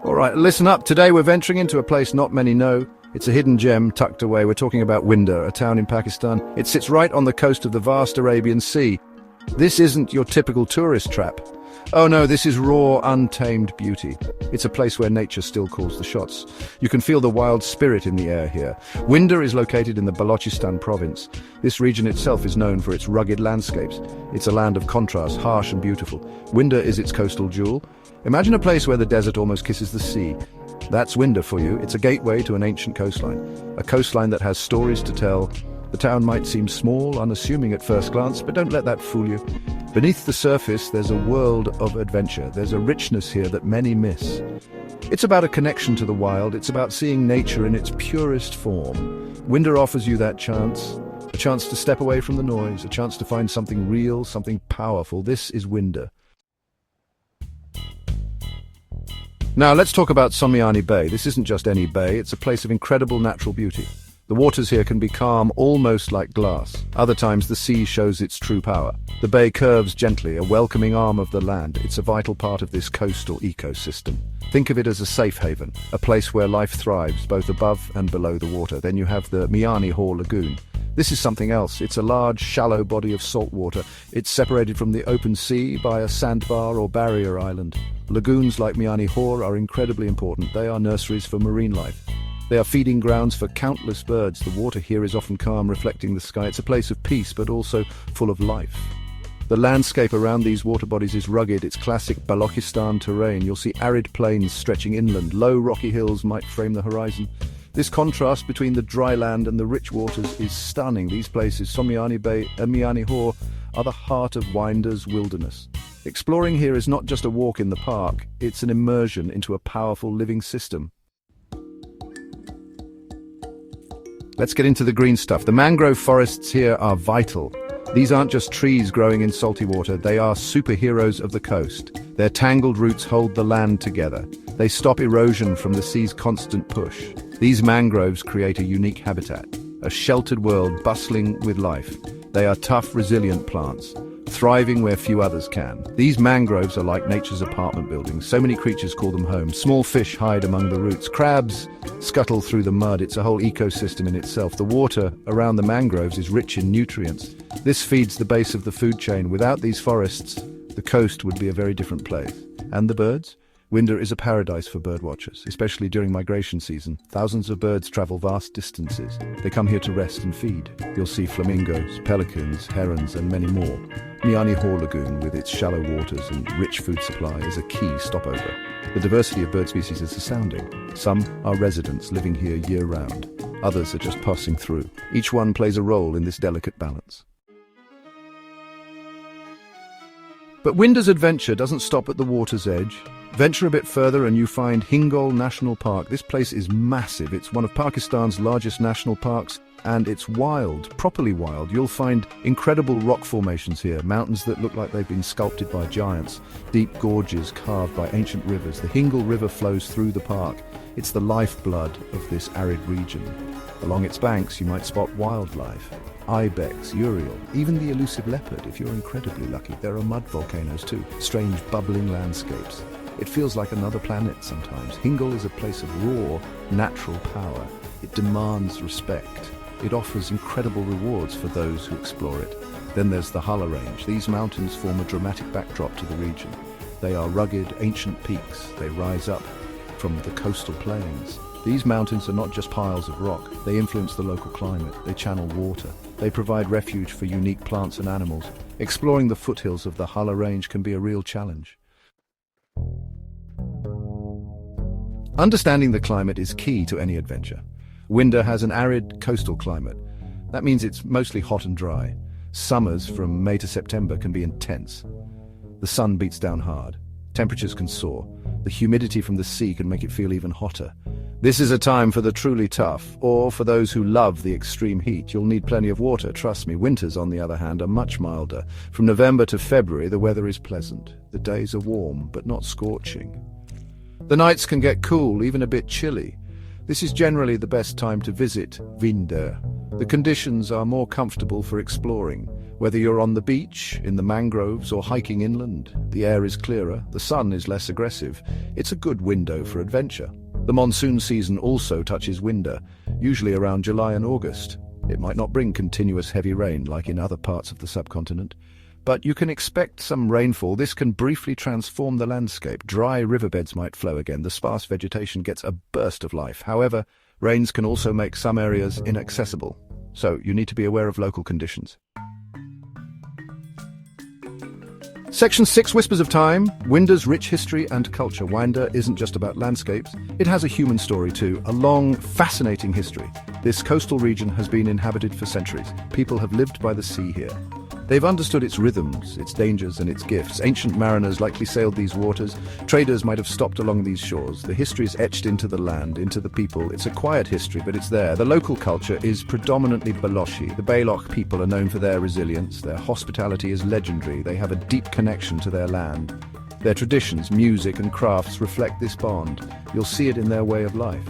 All right, listen up. Today we're venturing into a place not many know. It's a hidden gem tucked away. We're talking about Windermere, a town in Pakistan. It sits right on the coast of the vast Arabian Sea. This isn't your typical tourist trap. Oh no, this is raw, untamed beauty. It's a place where nature still calls the shots. You can feel the wild spirit in the air here. Windermere is located in the Balochistan province. This region itself is known for its rugged landscapes. It's a land of contrast, harsh and beautiful. Windermere is its coastal jewel. Imagine a place where the desert almost kisses the sea. That's Windermere for you. It's a gateway to an ancient coastline. A coastline that has stories to tell. The town might seem small, unassuming at first glance, but don't let that fool you. Beneath the surface, there's a world of adventure. There's a richness here that many miss. It's about a connection to the wild. It's about seeing nature in its purest form. Windermere offers you that chance. A chance to step away from the noise, a chance to find something real, something powerful. This is Windermere. Now let's talk about Sommiani Bay. This isn't just any bay, it's a place of incredible natural beauty. The waters here can be calm, almost like glass. Other times the sea shows its true power. The bay curves gently, a welcoming arm of the land. It's a vital part of this coastal ecosystem. Think of it as a safe haven, a place where life thrives both above and below the water. Then you have the Miani Hor Lagoon. This is something else. It's a large, shallow body of salt water. It's separated from the open sea by a sandbar or barrier island. Lagoons like Miani Hor are incredibly important. They are nurseries for marine life. They are feeding grounds for countless birds. The water here is often calm, reflecting the sky. It's a place of peace, but also full of life. The landscape around these water bodies is rugged. It's classic Balochistan terrain. You'll see arid plains stretching inland. Low rocky hills might frame the horizon. This contrast between the dry land and the rich waters is stunning. These places, Sommiani Bay and Miani Hor, are the heart of Windermere's wilderness. Exploring here is not just a walk in the park, it's an immersion into a powerful living system. Let's get into the green stuff. The mangrove forests here are vital. These aren't just trees growing in salty water, they are superheroes of the coast. Their tangled roots hold the land together. They stop erosion from the sea's constant push. These mangroves create a unique habitat, a sheltered world bustling with life. They are tough, resilient plants, thriving where few others can. These mangroves are like nature's apartment buildings. So many creatures call them home. Small fish hide among the roots. Crabs scuttle through the mud. It's a whole ecosystem in itself. The water around the mangroves is rich in nutrients. This feeds the base of the food chain. Without these forests, the coast would be a very different place. And the birds? Windermere is a paradise for birdwatchers, especially during migration season. Thousands of birds travel vast distances. They come here to rest and feed. You'll see flamingos, pelicans, herons, and many more. Miani Hor Lagoon, with its shallow waters and rich food supply, is a key stopover. The diversity of bird species is astounding. Some are residents living here year-round. Others are just passing through. Each one plays a role in this delicate balance. But Windermere's adventure doesn't stop at the water's edge. Venture a bit further and you find Hingol National Park. This place is massive. It's one of Pakistan's largest national parks, and it's wild, properly wild. You'll find incredible rock formations here, mountains that look like they've been sculpted by giants, deep gorges carved by ancient rivers. The Hingol River flows through the park. It's the lifeblood of this arid region. Along its banks you might spot wildlife. Ibex, urial, even the elusive leopard if you're incredibly lucky. There are mud volcanoes too, strange bubbling landscapes. It feels like another planet sometimes. Hingol is a place of raw, natural power. It demands respect. It offers incredible rewards for those who explore it. Then there's the Hala Range. These mountains form a dramatic backdrop to the region. They are rugged, ancient peaks. They rise up from the coastal plains. These mountains are not just piles of rock. They influence the local climate. They channel water. They provide refuge for unique plants and animals. Exploring the foothills of the Hala Range can be a real challenge. Understanding the climate is key to any adventure. Windermere has an arid coastal climate. That means it's mostly hot and dry. Summers from May to September can be intense. The sun beats down hard. Temperatures can soar. The humidity from the sea can make it feel even hotter. This is a time for the truly tough, or for those who love the extreme heat. You'll need plenty of water, trust me. Winters, on the other hand, are much milder. From November to February, the weather is pleasant. The days are warm, but not scorching. The nights can get cool, even a bit chilly. This is generally the best time to visit Windermere. The conditions are more comfortable for exploring. Whether you're on the beach, in the mangroves, or hiking inland, the air is clearer, the sun is less aggressive. It's a good window for adventure. The monsoon season also touches Winder, usually around July and August. It might not bring continuous heavy rain like in other parts of the subcontinent, but you can expect some rainfall. This can briefly transform the landscape. Dry riverbeds might flow again. The sparse vegetation gets a burst of life. However, rains can also make some areas inaccessible, so you need to be aware of local conditions. Section 6, Whispers of Time, Winder's rich history and culture. Winder isn't just about landscapes, it has a human story too, a long, fascinating history. This coastal region has been inhabited for centuries. People have lived by the sea here. They've understood its rhythms, its dangers and its gifts. Ancient mariners likely sailed these waters. Traders might have stopped along these shores. The history is etched into the land, into the people. It's a quiet history, but it's there. The local culture is predominantly Balochi. The Baloch people are known for their resilience. Their hospitality is legendary. They have a deep connection to their land. Their traditions, music and crafts reflect this bond. You'll see it in their way of life.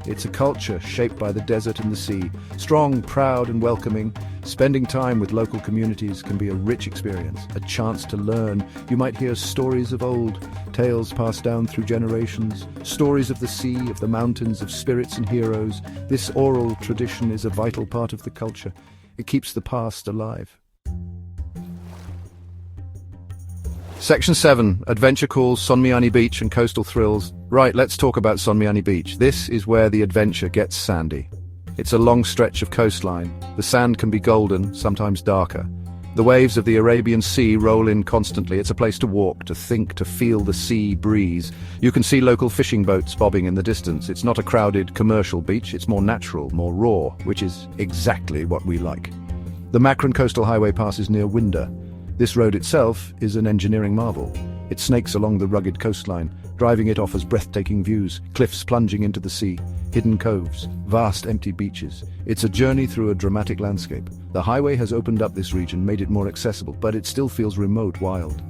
It's a culture shaped by the desert and the sea. Strong, proud and welcoming. Spending time with local communities can be a rich experience, a chance to learn. You might hear stories of old, tales passed down through generations, stories of the sea, of the mountains, of spirits and heroes. This oral tradition is a vital part of the culture. It keeps the past alive. Section 7, Adventure Calls, Sonmiani Beach and Coastal Thrills. Right, let's talk about Sonmiani Beach. This is where the adventure gets sandy. It's a long stretch of coastline. The sand can be golden, sometimes darker. The waves of the Arabian Sea roll in constantly. It's a place to walk, to think, to feel the sea breeze. You can see local fishing boats bobbing in the distance. It's not a crowded commercial beach, it's more natural, more raw, which is exactly what we like. The Makran Coastal Highway passes near Winder. This road itself is an engineering marvel. It snakes along the rugged coastline. Driving it offers breathtaking views, cliffs plunging into the sea, hidden coves, vast empty beaches. It's a journey through a dramatic landscape. The highway has opened up this region, made it more accessible, but it still feels remote, wild.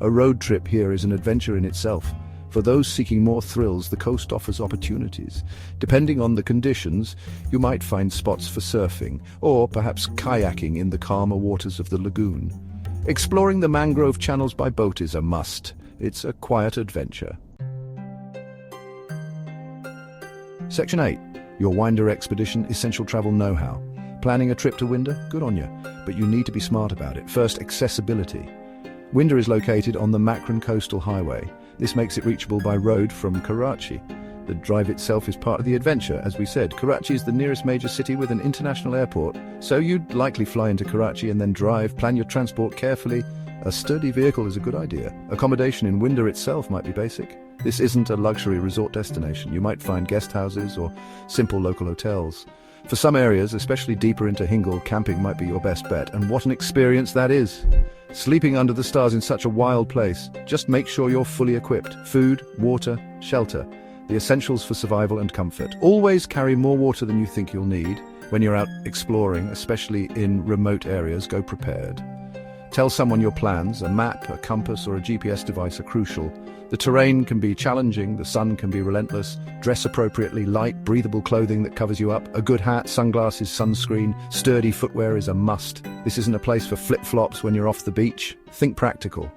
A road trip here is an adventure in itself. For those seeking more thrills, the coast offers opportunities. Depending on the conditions, you might find spots for surfing, or perhaps kayaking in the calmer waters of the lagoon. Exploring the mangrove channels by boat is a must. It's a quiet adventure. Section 8. Your Winder Expedition Essential Travel Know-How. Planning a trip to Winder? Good on you. But you need to be smart about it. First, accessibility. Winder is located on the Makran Coastal Highway. This makes it reachable by road from Karachi. The drive itself is part of the adventure, as we said. Karachi is the nearest major city with an international airport, so you'd likely fly into Karachi and then drive. Plan your transport carefully. A sturdy vehicle is a good idea. Accommodation in Winder itself might be basic. This isn't a luxury resort destination. You might find guest houses or simple local hotels. For some areas, especially deeper into Hingle, camping might be your best bet. And what an experience that is! Sleeping under the stars in such a wild place. Just make sure you're fully equipped. Food, water, shelter. The essentials for survival and comfort. Always carry more water than you think you'll need. When you're out exploring, especially in remote areas, go prepared. Tell someone your plans. A map, a compass, or a GPS device are crucial. The terrain can be challenging, the sun can be relentless. Dress appropriately, light, breathable clothing that covers you up. A good hat, sunglasses, sunscreen, sturdy footwear is a must. This isn't a place for flip-flops when you're off the beach. Think practical.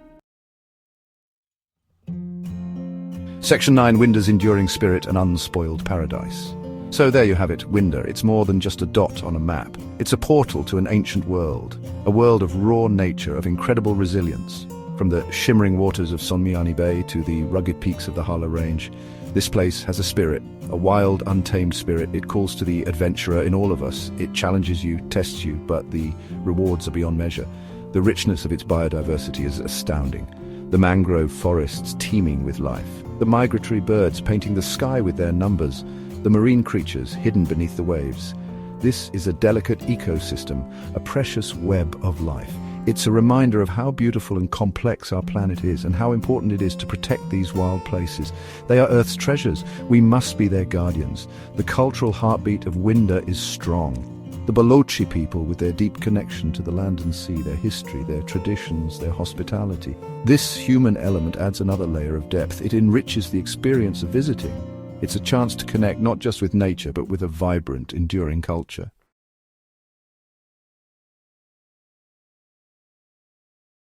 Section 9, Winder's Enduring Spirit and Unspoiled Paradise. So there you have it, Winder. It's more than just a dot on a map. It's a portal to an ancient world, a world of raw nature, of incredible resilience. From the shimmering waters of Sonmiani Bay to the rugged peaks of the Hala Range, this place has a spirit, a wild, untamed spirit. It calls to the adventurer in all of us. It challenges you, tests you, but the rewards are beyond measure. The richness of its biodiversity is astounding. The mangrove forests teeming with life. The migratory birds painting the sky with their numbers. The marine creatures hidden beneath the waves. This is a delicate ecosystem, a precious web of life. It's a reminder of how beautiful and complex our planet is and how important it is to protect these wild places. They are Earth's treasures. We must be their guardians. The cultural heartbeat of Winder is strong. The Balochi people, with their deep connection to the land and sea, their history, their traditions, their hospitality. This human element adds another layer of depth. It enriches the experience of visiting. It's a chance to connect not just with nature, but with a vibrant, enduring culture.